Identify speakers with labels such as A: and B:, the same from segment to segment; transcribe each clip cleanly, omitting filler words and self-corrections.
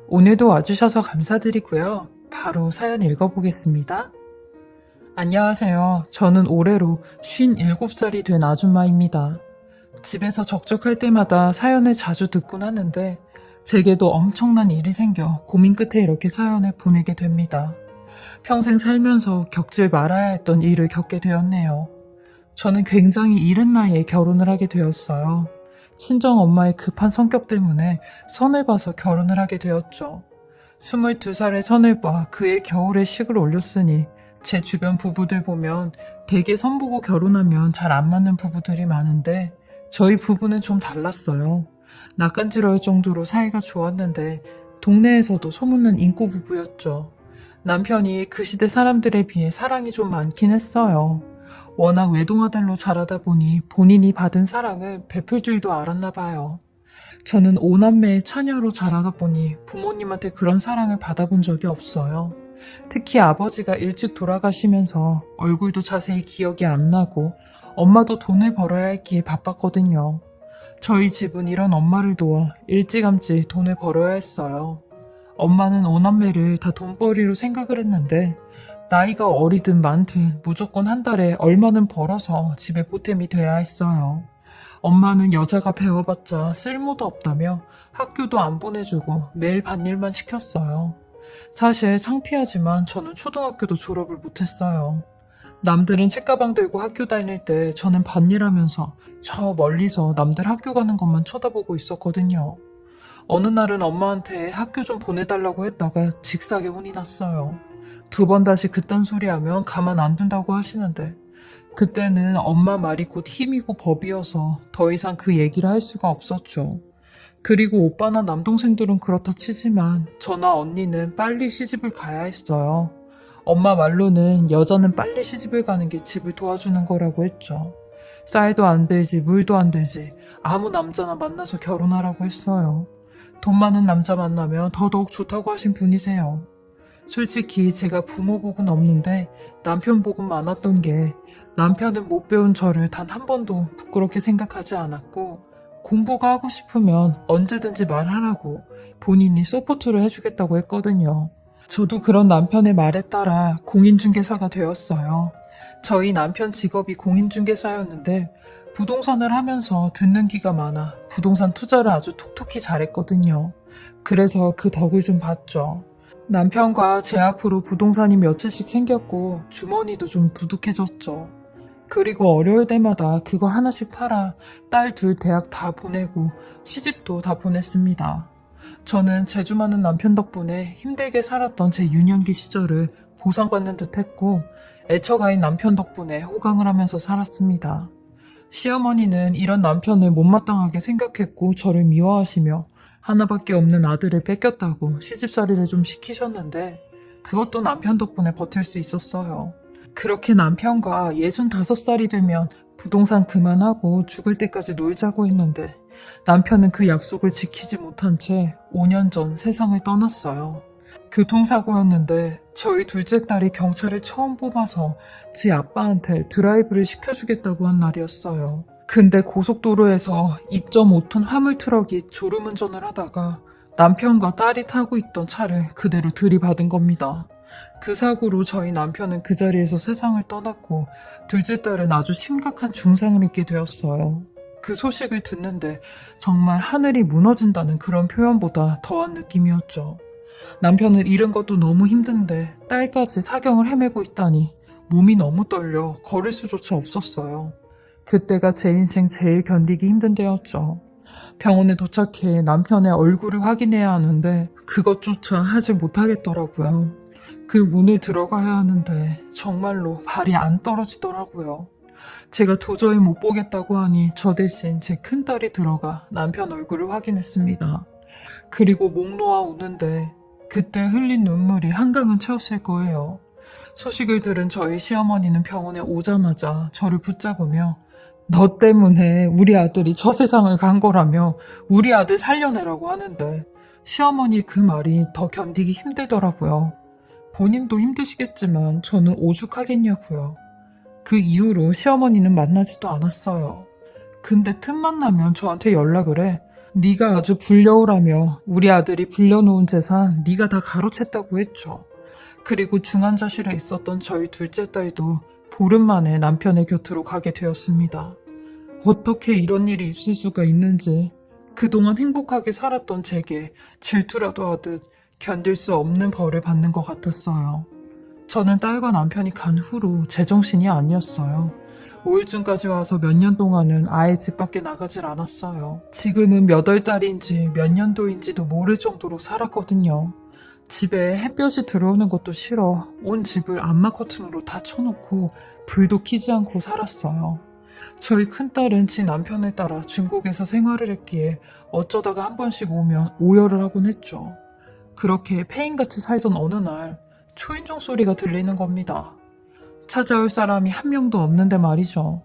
A: 오늘도 와주셔서 감사드리고요. 바로 사연 읽어보겠습니다. 안녕하세요. 저는 올해로 57살이 된 아줌마입니다. 집에서 적적할 때마다 사연을 자주 듣곤 하는데 제게도 엄청난 일이 생겨 고민 끝에 이렇게 사연을 보내게 됩니다. 평생 살면서 겪질 말아야 했던 일을 겪게 되었네요. 저는 굉장히 이른 나이에 결혼을 하게 되었어요. 친정엄마의 급한 성격 때문에 선을 봐서 결혼을 하게 되었죠. 22살에 선을 봐 그해 겨울에 식을 올렸으니 제 주변 부부들 보면 대개 선보고 결혼하면 잘 안 맞는 부부들이 많은데 저희 부부는 좀 달랐어요. 낯간지러울 정도로 사이가 좋았는데 동네에서도 소문난 인고 부부였죠. 남편이 그 시대 사람들에 비해 사랑이 좀 많긴 했어요. 워낙 외동아들로 자라다 보니 본인이 받은 사랑을 베풀 줄도 알았나 봐요. 저는 5남매의 처녀로 자라다 보니 부모님한테 그런 사랑을 받아본 적이 없어요. 특히 아버지가 일찍 돌아가시면서 얼굴도 자세히 기억이 안 나고 엄마도 돈을 벌어야 했기에 바빴거든요. 저희 집은 이런 엄마를 도와 일찌감치 돈을 벌어야 했어요. 엄마는 5남매를 다 돈벌이로 생각을 했는데 나이가 어리든 많든 무조건 한 달에 얼마는 벌어서 집에 보탬이 돼야 했어요. 엄마는 여자가 배워봤자 쓸모도 없다며 학교도 안 보내주고 매일 밭일만 시켰어요. 사실 창피하지만 저는 초등학교도 졸업을 못했어요. 남들은 책가방 들고 학교 다닐 때 저는 밭일하면서 저 멀리서 남들 학교 가는 것만 쳐다보고 있었거든요. 어느 날은 엄마한테 학교 좀 보내달라고 했다가 직사게 혼이 났어요. 2번 다시 그딴 소리 하면 가만 안 둔다고 하시는데 그때는 엄마 말이 곧 힘이고 법이어서 더 이상 그 얘기를 할 수가 없었죠. 그리고 오빠나 남동생들은 그렇다 치지만 저나 언니는 빨리 시집을 가야 했어요. 엄마 말로는 여자는 빨리 시집을 가는 게 집을 도와주는 거라고 했죠. 쌀도 안 들지 물도 안 들지 아무 남자나 만나서 결혼하라고 했어요. 돈 많은 남자 만나면 더더욱 좋다고 하신 분이세요. 솔직히 제가 부모 복은 없는데 남편 복은 많았던 게 남편은 못 배운 저를 단 한 번도 부끄럽게 생각하지 않았고 공부가 하고 싶으면 언제든지 말하라고 본인이 서포트를 해주겠다고 했거든요. 저도 그런 남편의 말에 따라 공인중개사가 되었어요. 저희 남편 직업이 공인중개사였는데 부동산을 하면서 듣는 귀가 많아 부동산 투자를 아주 톡톡히 잘했거든요. 그래서 그 덕을 좀 봤죠. 남편과 제 앞으로 부동산이 몇 채씩 생겼고 주머니도 좀 두둑해졌죠. 그리고 어려울 때마다 그거 하나씩 팔아 딸 둘 대학 다 보내고 시집도 다 보냈습니다. 저는 재주 많은 남편 덕분에 힘들게 살았던 제 유년기 시절을 보상받는 듯 했고 애처가인 남편 덕분에 호강을 하면서 살았습니다. 시어머니는 이런 남편을 못마땅하게 생각했고 저를 미워하시며 하나밖에 없는 아들을 뺏겼다고 시집살이를 좀 시키셨는데 그것도 남편 덕분에 버틸 수 있었어요. 그렇게 남편과 65살이 되면 부동산 그만하고 죽을 때까지 놀자고 했는데 남편은 그 약속을 지키지 못한 채 5년 전 세상을 떠났어요. 교통사고였는데 저희 둘째 딸이 경찰에 처음 뽑아서 지 아빠한테 드라이브를 시켜주겠다고 한 날이었어요. 근데 고속도로에서 2.5톤 화물 트럭이 졸음운전을 하다가 남편과 딸이 타고 있던 차를 그대로 들이받은 겁니다. 그 사고로 저희 남편은 그 자리에서 세상을 떠났고 둘째 딸은 아주 심각한 중상을 입게 되었어요. 그 소식을 듣는데 정말 하늘이 무너진다는 그런 표현보다 더한 느낌이었죠. 남편을 잃은 것도 너무 힘든데 딸까지 사경을 헤매고 있다니 몸이 너무 떨려 걸을 수조차 없었어요. 그때가 제 인생 제일 견디기 힘든 때였죠. 병원에 도착해 남편의 얼굴을 확인해야 하는데 그것조차 하지 못하겠더라고요. 그 문을 들어가야 하는데 정말로 발이 안 떨어지더라고요. 제가 도저히 못 보겠다고 하니 저 대신 제 큰딸이 들어가 남편 얼굴을 확인했습니다. 그리고 목 놓아 우는데 그때 흘린 눈물이 한강은 채웠을 거예요. 소식을 들은 저희 시어머니는 병원에 오자마자 저를 붙잡으며 너 때문에 우리 아들이 저 세상을 간 거라며 우리 아들 살려내라고 하는데 시어머니 그 말이 더 견디기 힘들더라고요. 본인도 힘드시겠지만 저는 오죽하겠냐고요. 그 이후로 시어머니는 만나지도 않았어요. 근데 틈만 나면 저한테 연락을 해 네가 아주 불려오라며 우리 아들이 불려놓은 재산 네가 다 가로챘다고 했죠. 그리고 중환자실에 있었던 저희 둘째 딸도 보름 만에 남편의 곁으로 가게 되었습니다. 어떻게 이런 일이 있을 수가 있는지 그동안 행복하게 살았던 제게 질투라도 하듯 견딜 수 없는 벌을 받는 것 같았어요. 저는 딸과 남편이 간 후로 제정신이 아니었어요. 우울증까지 와서 몇 년 동안은 아예 집 밖에 나가질 않았어요. 지금은 몇 월 달인지 몇 년도인지도 모를 정도로 살았거든요. 집에 햇볕이 들어오는 것도 싫어 온 집을 암막 커튼으로 다 쳐놓고 불도 켜지 않고 살았어요. 저희 큰딸은 지 남편을 따라 중국에서 생활을 했기에 어쩌다가 한 번씩 오면 오열을 하곤 했죠. 그렇게 폐인같이 살던 어느 날 초인종 소리가 들리는 겁니다. 찾아올 사람이 한 명도 없는데 말이죠.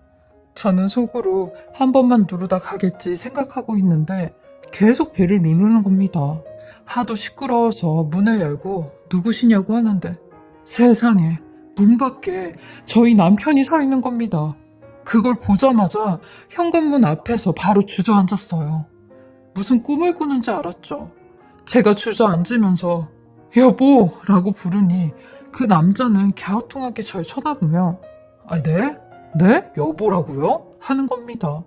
A: 저는 속으로 한 번만 누르다 가겠지 생각하고 있는데 계속 배를 누르는 겁니다. 하도 시끄러워서 문을 열고 누구시냐고 하는데 세상에 문 밖에 저희 남편이 서 있는 겁니다. 그걸 보자마자 현관문 앞에서 바로 주저앉았어요. 무슨 꿈을 꾸는지 알았죠. 제가 주저앉으면서 여보라고 부르니 그 남자는 갸우뚱하게 절 쳐다보며 네? 네? 여보라고요? 하는 겁니다.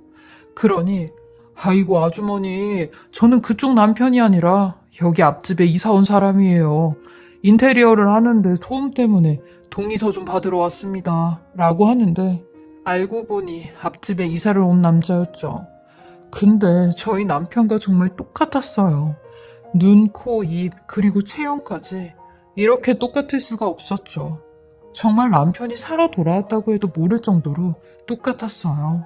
A: 그러니 아이고 아주머니 저는 그쪽 남편이 아니라 여기 앞집에 이사 온 사람이에요. 인테리어를 하는데 소음 때문에 동의서 좀 받으러 왔습니다. 라고 하는데 알고 보니 앞집에 이사를 온 남자였죠. 근데 저희 남편과 정말 똑같았어요. 눈, 코, 입, 그리고 체형까지 이렇게 똑같을 수가 없었죠. 정말 남편이 살아 돌아왔다고 해도 모를 정도로 똑같았어요.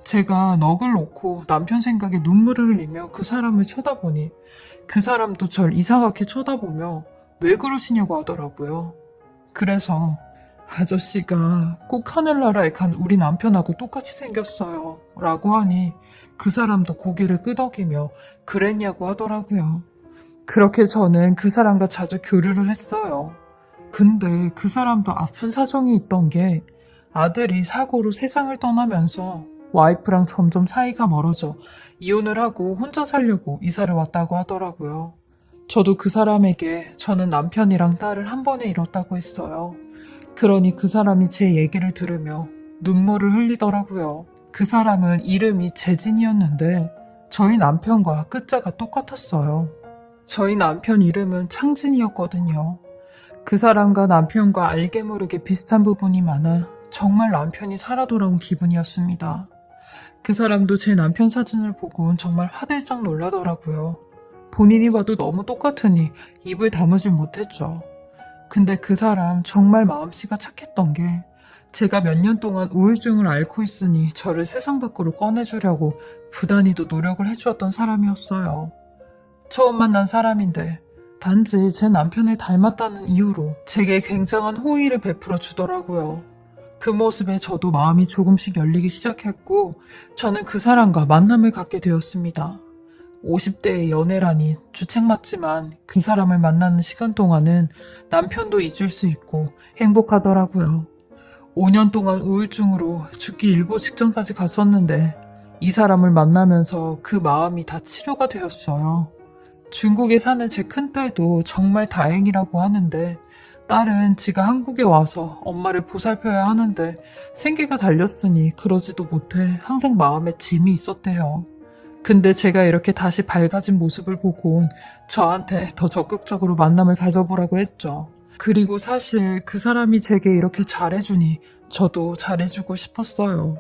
A: 제가 넋을 놓고 남편 생각에 눈물을 흘리며 그 사람을 쳐다보니 그 사람도 절 이상하게 쳐다보며 왜 그러시냐고 하더라고요. 그래서 아저씨가 꼭 하늘나라에 간 우리 남편하고 똑같이 생겼어요. 라고 하니 그 사람도 고개를 끄덕이며 그랬냐고 하더라고요. 그렇게 저는 그 사람과 자주 교류를 했어요. 근데 그 사람도 아픈 사정이 있던 게 아들이 사고로 세상을 떠나면서 와이프랑 점점 사이가 멀어져 이혼을 하고 혼자 살려고 이사를 왔다고 하더라고요. 저도 그 사람에게 저는 남편이랑 딸을 한 번에 잃었다고 했어요. 그러니 그 사람이 제 얘기를 들으며 눈물을 흘리더라고요. 그 사람은 이름이 재진이었는데 저희 남편과 끝자가 똑같았어요. 저희 남편 이름은 창진이었거든요. 그 사람과 남편과 알게 모르게 비슷한 부분이 많아 정말 남편이 살아 돌아온 기분이었습니다. 그 사람도 제 남편 사진을 보곤 정말 화들짝 놀라더라고요. 본인이 봐도 너무 똑같으니 입을 다물질 못했죠. 근데 그 사람 정말 마음씨가 착했던 게 제가 몇 년 동안 우울증을 앓고 있으니 저를 세상 밖으로 꺼내주려고 부단히도 노력을 해주었던 사람이었어요. 처음 만난 사람인데 단지 제 남편을 닮았다는 이유로 제게 굉장한 호의를 베풀어 주더라고요. 그 모습에 저도 마음이 조금씩 열리기 시작했고 저는 그 사람과 만남을 갖게 되었습니다. 50대의 연애라니 주책 맞지만 그 사람을 만나는 시간 동안은 남편도 잊을 수 있고 행복하더라고요. 5년 동안 우울증으로 죽기 일보 직전까지 갔었는데 이 사람을 만나면서 그 마음이 다 치료가 되었어요. 중국에 사는 제 큰딸도 정말 다행이라고 하는데 딸은 지가 한국에 와서 엄마를 보살펴야 하는데 생계가 달렸으니 그러지도 못해 항상 마음에 짐이 있었대요. 근데 제가 이렇게 다시 밝아진 모습을 보곤 저한테 더 적극적으로 만남을 가져보라고 했죠. 그리고 사실 그 사람이 제게 이렇게 잘해주니 저도 잘해주고 싶었어요.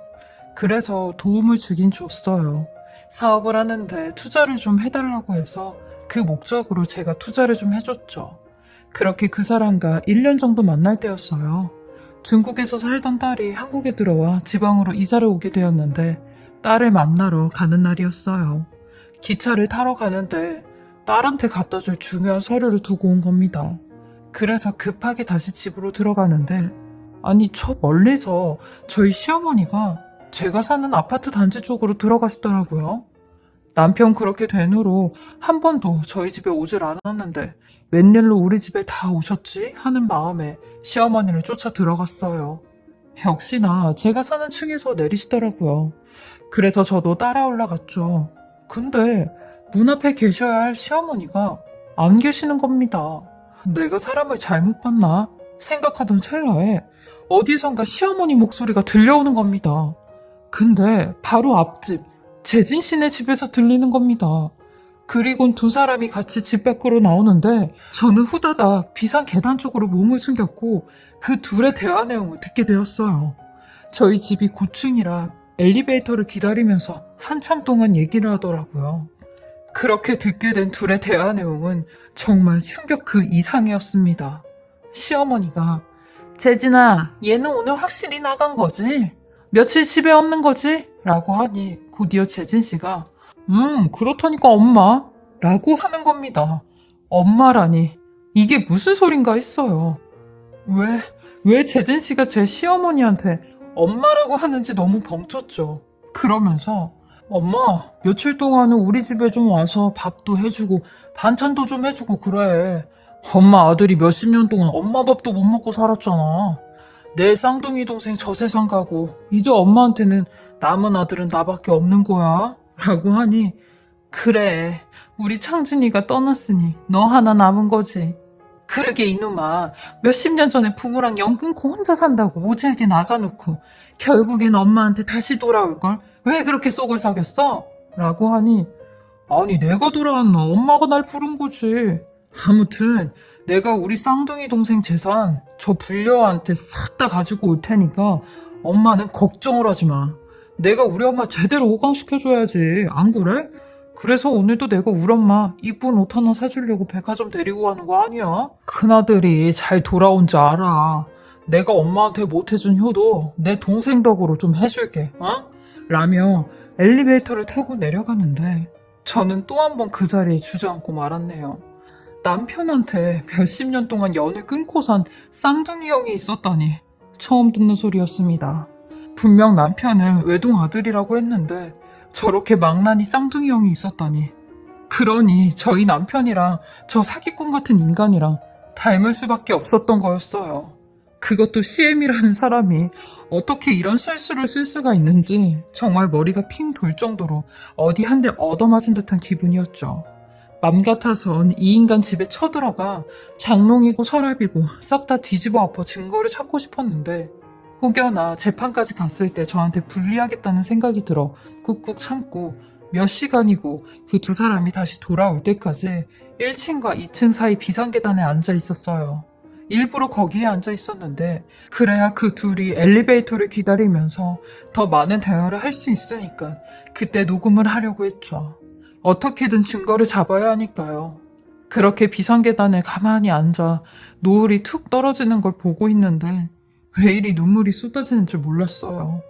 A: 그래서 도움을 주긴 줬어요. 사업을 하는데 투자를 좀 해달라고 해서 그 목적으로 제가 투자를 좀 해줬죠. 그렇게 그 사람과 1년 정도 만날 때였어요. 중국에서 살던 딸이 한국에 들어와 지방으로 이사를 오게 되었는데 딸을 만나러 가는 날이었어요. 기차를 타러 가는데 딸한테 갖다 줄 중요한 서류를 두고 온 겁니다. 그래서 급하게 다시 집으로 들어가는데 아니 저 멀리서 저희 시어머니가 제가 사는 아파트 단지 쪽으로 들어가시더라고요. 남편 그렇게 된 후로 한 번도 저희 집에 오질 않았는데 웬일로 우리 집에 다 오셨지? 하는 마음에 시어머니를 쫓아 들어갔어요. 역시나 제가 사는 층에서 내리시더라고요. 그래서 저도 따라 올라갔죠. 근데 문 앞에 계셔야 할 시어머니가 안 계시는 겁니다. 내가 사람을 잘못 봤나 생각하던 찰나에 어디선가 시어머니 목소리가 들려오는 겁니다. 근데 바로 앞집 재진 씨네 집에서 들리는 겁니다. 그리곤 두 사람이 같이 집 밖으로 나오는데 저는 후다닥 비상 계단 쪽으로 몸을 숨겼고 그 둘의 대화 내용을 듣게 되었어요. 저희 집이 고층이라 엘리베이터를 기다리면서 한참 동안 얘기를 하더라고요. 그렇게 듣게 된 둘의 대화 내용은 정말 충격 그 이상이었습니다. 시어머니가 재진아, 얘는 오늘 확실히 나간 거지? 며칠 집에 없는 거지? 라고 하니 곧이어 재진 씨가 그렇다니까 엄마 라고 하는 겁니다. 엄마라니 이게 무슨 소린가 했어요. 왜 재진 씨가 제 시어머니한테 엄마라고 하는지 너무 벙쪘죠. 그러면서 엄마 며칠 동안은 우리 집에 좀 와서 밥도 해주고 반찬도 좀 해주고 그래. 엄마 아들이 몇십 년 동안 엄마 밥도 못 먹고 살았잖아. 내 쌍둥이 동생 저 세상 가고 이제 엄마한테는 남은 아들은 나밖에 없는 거야 라고 하니 그래 우리 창준이가 떠났으니 너 하나 남은 거지. 그러게 이놈아 몇십 년 전에 부모랑 연 끊고 혼자 산다고 모자에게 나가놓고 결국엔 엄마한테 다시 돌아올걸 왜 그렇게 속을 삭였어? 라고 하니 아니 내가 돌아왔나 엄마가 날 부른 거지. 아무튼 내가 우리 쌍둥이 동생 재산 저 불려한테 싹 다 가지고 올 테니까 엄마는 걱정을 하지 마. 내가 우리 엄마 제대로 호강시켜줘야지. 안 그래? 그래서 오늘도 내가 우리 엄마 이쁜 옷 하나 사주려고 백화점 데리고 가는 거 아니야? 큰아들이 잘 돌아온 줄 알아. 내가 엄마한테 못해준 효도 내 동생 덕으로 좀 해줄게. 어? 라며 엘리베이터를 타고 내려가는데 저는 또 한 번 그 자리에 주저앉고 말았네요. 남편한테 몇십 년 동안 연을 끊고 산 쌍둥이 형이 있었다니 처음 듣는 소리였습니다. 분명 남편은 외동 아들이라고 했는데 저렇게 망나니 쌍둥이 형이 있었다니. 그러니 저희 남편이랑 저 사기꾼 같은 인간이랑 닮을 수밖에 없었던 거였어요. 그것도 CM이라는 사람이 어떻게 이런 실수를 쓸 수가 있는지 정말 머리가 핑 돌 정도로 어디 한 대 얻어맞은 듯한 기분이었죠. 맘 같아선 이 인간 집에 쳐들어가 장롱이고 서랍이고 싹 다 뒤집어 엎어 증거를 찾고 싶었는데 혹여나 재판까지 갔을 때 저한테 불리하겠다는 생각이 들어 꾹꾹 참고 몇 시간이고 그 두 사람이 다시 돌아올 때까지 1층과 2층 사이 비상계단에 앉아 있었어요. 일부러 거기에 앉아 있었는데 그래야 그 둘이 엘리베이터를 기다리면서 더 많은 대화를 할 수 있으니까 그때 녹음을 하려고 했죠. 어떻게든 증거를 잡아야 하니까요. 그렇게 비상계단에 가만히 앉아 노을이 툭 떨어지는 걸 보고 있는데 왜 이리 눈물이 쏟아지는 줄 몰랐어요.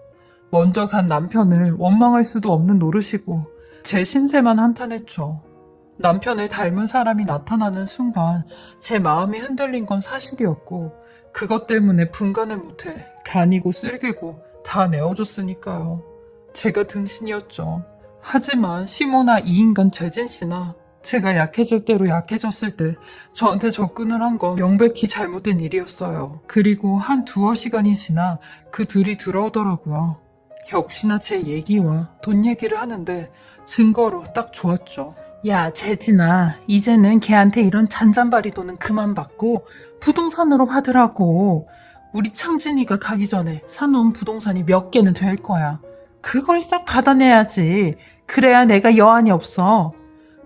A: 먼저 간 남편을 원망할 수도 없는 노릇이고 제 신세만 한탄했죠. 남편을 닮은 사람이 나타나는 순간 제 마음이 흔들린 건 사실이었고 그것 때문에 분간을 못해 간이고 쓸개고 다 내어줬으니까요. 제가 등신이었죠. 하지만 시모나 이 인간 재진 씨나 제가 약해질 대로 약해졌을 때 저한테 접근을 한 건 명백히 잘못된 일이었어요. 그리고 한 두어 시간이 지나 그 둘이 들어오더라고요. 역시나 제 얘기와 돈 얘기를 하는데 증거로 딱 좋았죠. 야 재진아 이제는 걔한테 이런 잔잔바리 돈은 그만 받고 부동산으로 받으라고. 우리 창진이가 가기 전에 사놓은 부동산이 몇 개는 될 거야. 그걸 싹 받아내야지. 그래야 내가 여한이 없어.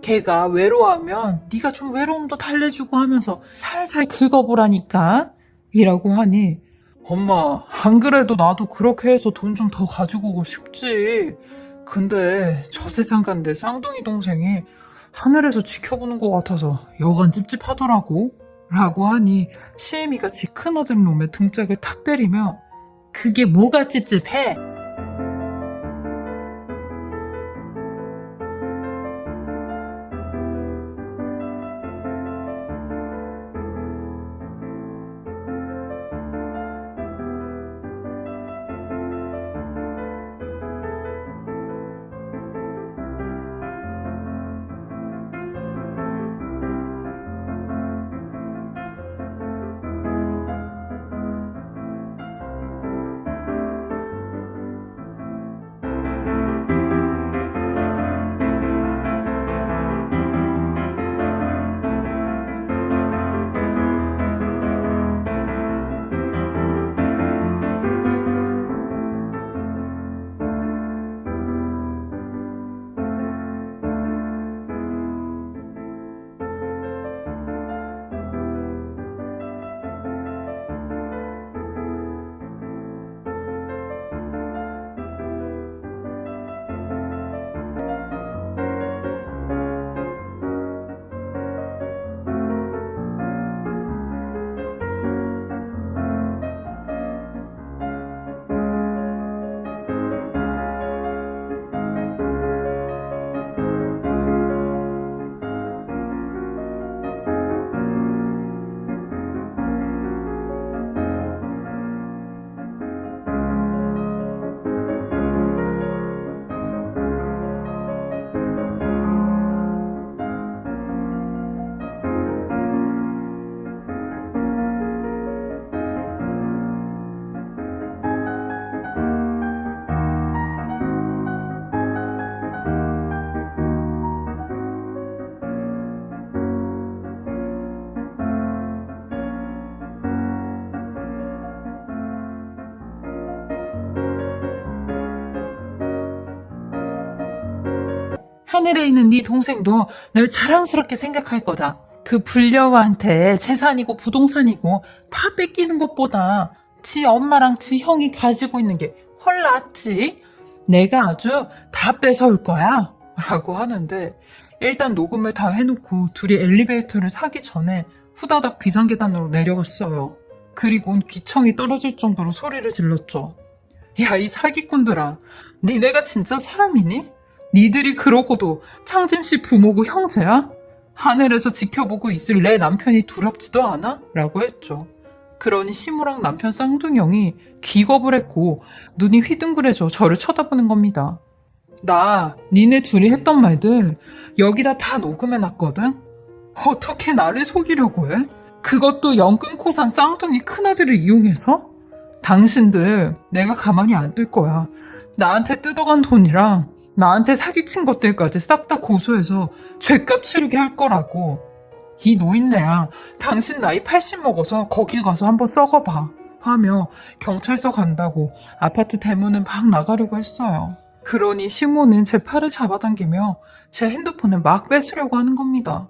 A: 걔가 외로워하면 네가 좀 외로움도 달래주고 하면서 살살 긁어보라니까. 이라고 하니 엄마 안 그래도 나도 그렇게 해서 돈 좀 더 가지고 오고 싶지. 근데 저 세상 간 내 쌍둥이 동생이 하늘에서 지켜보는 것 같아서 여간 찝찝하더라고. 라고 하니 시애미가 지 큰아들 놈의 등짝을 탁 때리며 그게 뭐가 찝찝해? 하늘에 있는 네 동생도 널 자랑스럽게 생각할 거다. 그 불려한테 재산이고 부동산이고 다 뺏기는 것보다 지 엄마랑 지 형이 가지고 있는 게 훨 낫지. 내가 아주 다 뺏어올 거야. 라고 하는데 일단 녹음을 다 해놓고 둘이 엘리베이터를 타기 전에 후다닥 비상계단으로 내려갔어요. 그리곤 귀청이 떨어질 정도로 소리를 질렀죠. 야, 이 사기꾼들아. 니네가 진짜 사람이니? 니들이 그러고도 창진 씨 부모고 형제야? 하늘에서 지켜보고 있을 내 남편이 두렵지도 않아? 라고 했죠. 그러니 시무랑 남편 쌍둥이 기겁을 했고 눈이 휘둥그레져 저를 쳐다보는 겁니다. 나 니네 둘이 했던 말들 여기다 다 녹음해놨거든? 어떻게 나를 속이려고 해? 그것도 영 끊고 산 쌍둥이 큰아들을 이용해서? 당신들 내가 가만히 안 둘 거야. 나한테 뜯어간 돈이랑 나한테 사기친 것들까지 싹 다 고소해서 죗값 치르게 할 거라고. 이 노인네야, 당신 나이 80 먹어서 거길 가서 한번 썩어봐 하며 경찰서 간다고 아파트 대문은 막 나가려고 했어요. 그러니 시모는 제 팔을 잡아당기며 제 핸드폰을 막 뺏으려고 하는 겁니다.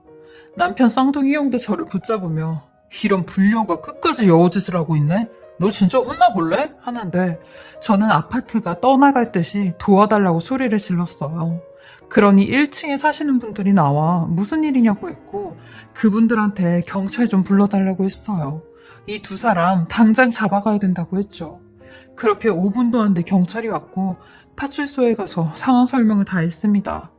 A: 남편 쌍둥이 형도 저를 붙잡으며 이런 불려가 끝까지 여우짓을 하고 있네? 너 진짜 혼나볼래? 하는데 저는 아파트가 떠나갈 듯이 도와달라고 소리를 질렀어요. 그러니 1층에 사시는 분들이 나와 무슨 일이냐고 했고 그분들한테 경찰 좀 불러달라고 했어요. 이 두 사람 당장 잡아가야 된다고 했죠. 그렇게 5분도 안 돼 경찰이 왔고 파출소에 가서 상황 설명을 다 했습니다.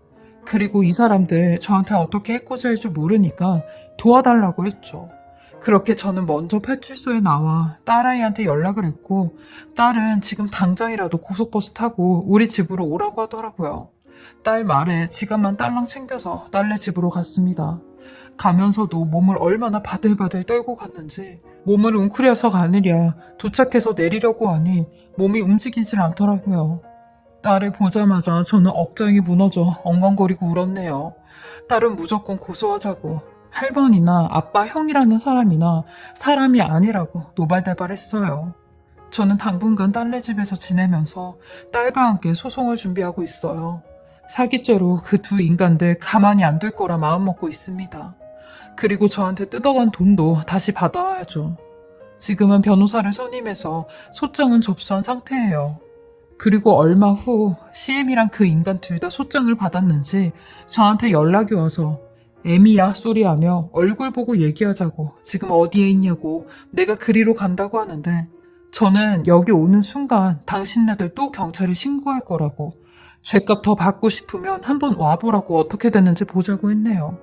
A: 그리고 이 사람들 저한테 어떻게 해코지 할 줄 모르니까 도와달라고 했죠. 그렇게 저는 먼저 파출소에 나와 딸아이한테 연락을 했고 딸은 지금 당장이라도 고속버스 타고 우리 집으로 오라고 하더라고요. 딸 말에 지갑만 딸랑 챙겨서 딸네 집으로 갔습니다. 가면서도 몸을 얼마나 바들바들 떨고 갔는지 몸을 웅크려서 가느랴 도착해서 내리려고 하니 몸이 움직이질 않더라고요. 딸을 보자마자 저는 억장이 무너져 엉엉거리고 울었네요. 딸은 무조건 고소하자고 할머니나 아빠 형이라는 사람이나 사람이 아니라고 노발대발했어요. 저는 당분간 딸네 집에서 지내면서 딸과 함께 소송을 준비하고 있어요. 사기죄로 그 두 인간들 가만히 안 둘 거라 마음먹고 있습니다. 그리고 저한테 뜯어간 돈도 다시 받아와야죠. 지금은 변호사를 선임해서 소장은 접수한 상태예요. 그리고 얼마 후 CM이랑 그 인간 둘 다 소장을 받았는지 저한테 연락이 와서 애미야 소리 하며 얼굴 보고 얘기하자고 지금 어디에 있냐고 내가 그리로 간다고 하는데 저는 여기 오는 순간 당신네들 또 경찰에 신고할 거라고 죗값 더 받고 싶으면 한번 와보라고 어떻게 됐는지 보자고 했네요.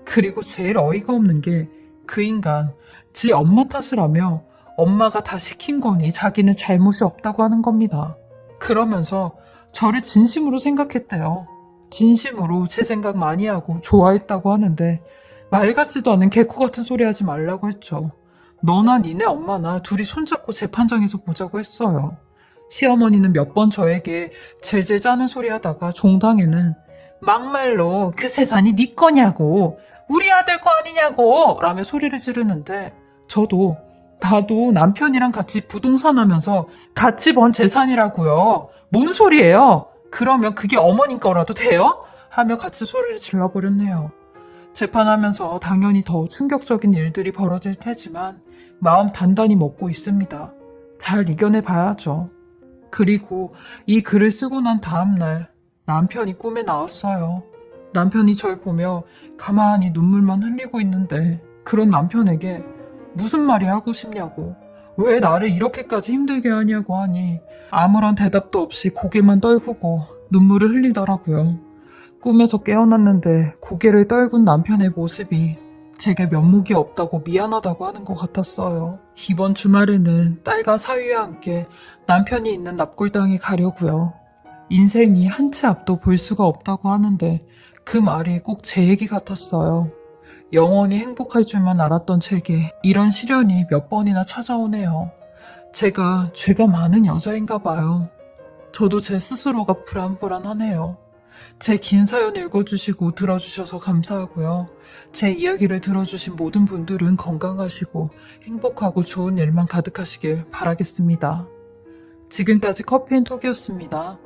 A: 그리고 제일 어이가 없는 게 그 인간 지 엄마 탓을 하며 엄마가 다 시킨 거니 자기는 잘못이 없다고 하는 겁니다. 그러면서 저를 진심으로 생각했대요. 진심으로 제 생각 많이 하고 좋아했다고 하는데 말 같지도 않은 개코 같은 소리 하지 말라고 했죠. 너나 니네 엄마나 둘이 손잡고 재판장에서 보자고 했어요. 시어머니는 몇 번 저에게 제재 짜는 소리 하다가 종당에는 막말로 그 재산이 네 거냐고 우리 아들 거 아니냐고 라며 소리를 지르는데 저도 나도 남편이랑 같이 부동산 하면서 같이 번 재산이라고요. 뭔 소리예요? 그러면 그게 어머님 거라도 돼요? 하며 같이 소리를 질러버렸네요. 재판하면서 당연히 더 충격적인 일들이 벌어질 테지만 마음 단단히 먹고 있습니다. 잘 이겨내봐야죠. 그리고 이 글을 쓰고 난 다음날 남편이 꿈에 나왔어요. 남편이 절 보며 가만히 눈물만 흘리고 있는데 그런 남편에게 무슨 말이 하고 싶냐고 왜 나를 이렇게까지 힘들게 하냐고 하니 아무런 대답도 없이 고개만 떨구고 눈물을 흘리더라고요. 꿈에서 깨어났는데 고개를 떨군 남편의 모습이 제게 면목이 없다고 미안하다고 하는 것 같았어요. 이번 주말에는 딸과 사위와 함께 남편이 있는 납골당에 가려고요. 인생이 한 치 앞도 볼 수가 없다고 하는데 그 말이 꼭 제 얘기 같았어요. 영원히 행복할 줄만 알았던 제게 이런 시련이 몇 번이나 찾아오네요. 제가 죄가 많은 여자인가 봐요. 저도 제 스스로가 불안불안하네요. 제 긴 사연 읽어주시고 들어주셔서 감사하고요. 제 이야기를 들어주신 모든 분들은 건강하시고 행복하고 좋은 일만 가득하시길 바라겠습니다. 지금까지 커피앤톡이었습니다.